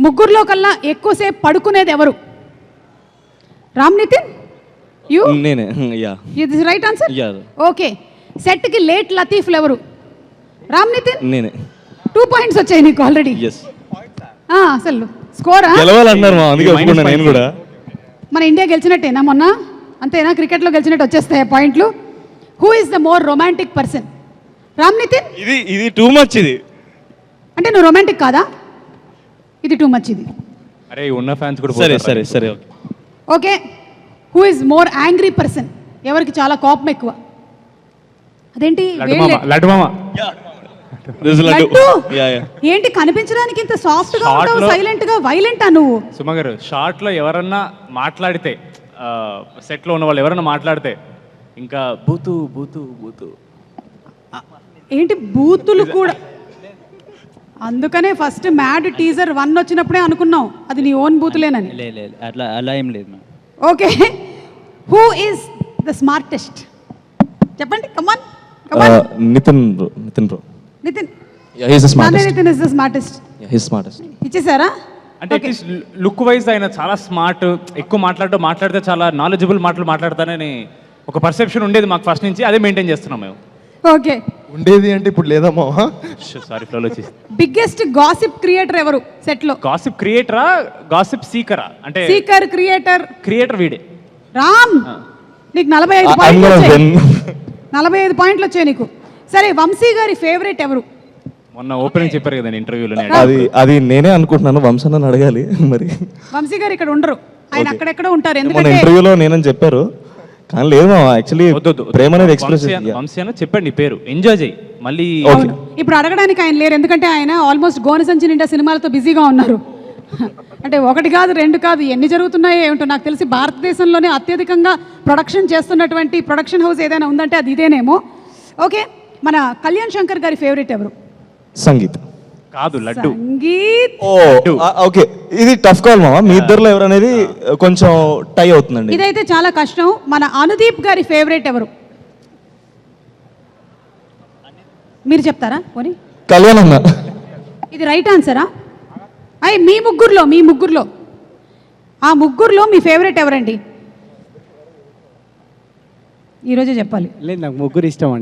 ముగ్గురులో కల్లా ఎక్కువసేపు పడుకునేది ఎవరు? రామ్ నితిన్, యూ? నేనే. యా, ఇది రైట్ ఆన్సర్. యా. ఓకే. సెట్కి లేట్ లతీఫ్లు ఎవరు? రామ్ నితిన్. నేనే. 2 పాయింట్స్ వచ్చాయి నీకు ఆల్రెడీ. ఎస్. అసలు స్కోరా గెలవాలన్నారు మా, అందుకే ఒప్పుకున్నా నేను కూడా. మన ఇండియా గెలిచినట్టేనా మొన్న? అంతేనా? క్రికెట్లో గెలిచినట్టు వచ్చేస్తాయి పాయింట్లు. Who is the more romantic person? Ram Nitin. ఇది టూ మచ్. ఇది అంటే నువ్వు రొమాంటిక్ కాదా? ఇది టూ మచ్. ఇది అరే ఉన్న ఫ్యాన్స్ కూడా సరే సరే సరే. Okay. Who is more angry person? ఎవరికి చాలా కోపం ఎక్కువ? అదేంటి లడ్డు మామ. లడ్డు? Yeah yeah. ఏంటి కనిపించడానికి ఇంత సాఫ్ట్ గా ఉంటావు, సైలెంట్ గా వైలెంటా నువ్వు? సుమ గారు, షార్ట్ లో ఎవరన్నా మాట్లాడితే, సెట్ లో ఉన్న వాళ్ళు ఎవరన్నా మాట్లాడితే ఇంకా బూతు బూతు బూతు. ఏంటి బూతులు కూడా? అందుకనే ఫస్ట్ మ్యాడ్ టీజర్ 1 వచ్చినప్పుడే అనుకున్నాం అది నీ ఓన్ బూతులేనని. అట్లా అలా ఏం లేదు. Okay. Who is the smartest? చెప్పండి, come on come on. Nitin bro. Nitin bro. Nitin. Yeah, he is the smartest. Nitin is the smartest. Yeah, he is smartest. ఇచ్చేసారా? అంటే అట్లీస్ట్ లుక్ వైజ్ ఆయన చాలా స్మార్ట్, ఎక్కువ మాట్లాడితే చాలా నాలెడ్జబుల్ మాటలు మాట్లాడతానని ఒక పర్సెప్షన్ ఉండేది మాకు ఫస్ట్ నుంచి. అదే మెయింటైన్ చేస్తున్నాం మేము. ఓకే. ఉండేది అంటే ఇప్పుడు లేదమ్మా. సారీ, ఫ్లోలో వచ్చేసి. బిగ్గెస్ట్ గాసిప్ క్రియేటర్ ఎవరు సెట్ లో? గాసిప్ క్రియేటరా, గాసిప్ సీకరా? అంటే సీకర్, క్రియేటర్. క్రియేటర్ వీడే. రామ్, నీకు 45 పాయింట్లు వచ్చాయి. 45 పాయింట్లు వచ్చాయి నీకు. సరే, వంశీ గారి ఫేవరెట్ ఎవరు? మొన్న ఓపెనింగ్ చెప్పారు కదా ఇంటర్వ్యూలో. అది నేనే అనుకుంటున్నాను, వంశన్న అడగాలి మరి. వంశీ గారు ఇక్కడ ఉండరు, ఆయన అక్కడెక్కడ ఉంటారు. మన ఎందుకంటే ఇంటర్వ్యూలో నేనని చెప్పారు, కానీ లేదు యాక్చువల్లీ ప్రేమ అనేది ఎక్స్ప్రెస్. వంశీ అన్న చెప్పండి, నీ పేరు ఎంజాయ్ చేయి మళ్ళీ. అవును, ఇప్పుడు అడగడానికి ఆయన లేరు, ఎందుకంటే ఆయన ఆల్మోస్ట్ గోనెసంచి నిండా సినిమాలతో బిజీగా ఉన్నారు. అంటే 1 కాదు 2 కాదు, ఎన్ని జరుగుతున్నాయో ఏమిటో. నాకు తెలిసి భారతదేశంలోనే అత్యధికంగా ప్రొడక్షన్ చేస్తున్నటువంటి ప్రొడక్షన్ హౌస్ ఏదైనా ఉందంటే అది ఇదేనేమో. ఓకే, మన కళ్యాణ్ శంకర్ గారి ఫేవరెట్ ఎవరు? సంగీత్. కాదు, లడ్డు. సంగీత్. ఓకే, ఇది టఫ్ కాల్ మామ. మీ ఇద్దరులో ఎవరనేది కొంచెం టై అవుతుందండి. ఇదైతే చాలా కష్టం. మన అనుదీప్ గారి ఫేవరెట్ ఎవరు? మీరు చెప్తారా పోనీ? కళ్యాణ్ అన్న. ఇది రైట్ ఆన్సరా? మీ ముగ్గురులో ఆ ముగ్గురులో మీ ఫేవరెట్ ఎవరండి? ఈరోజే చెప్పాలి. లేదు, నాకు ముగ్గురు ఇష్టం అండి.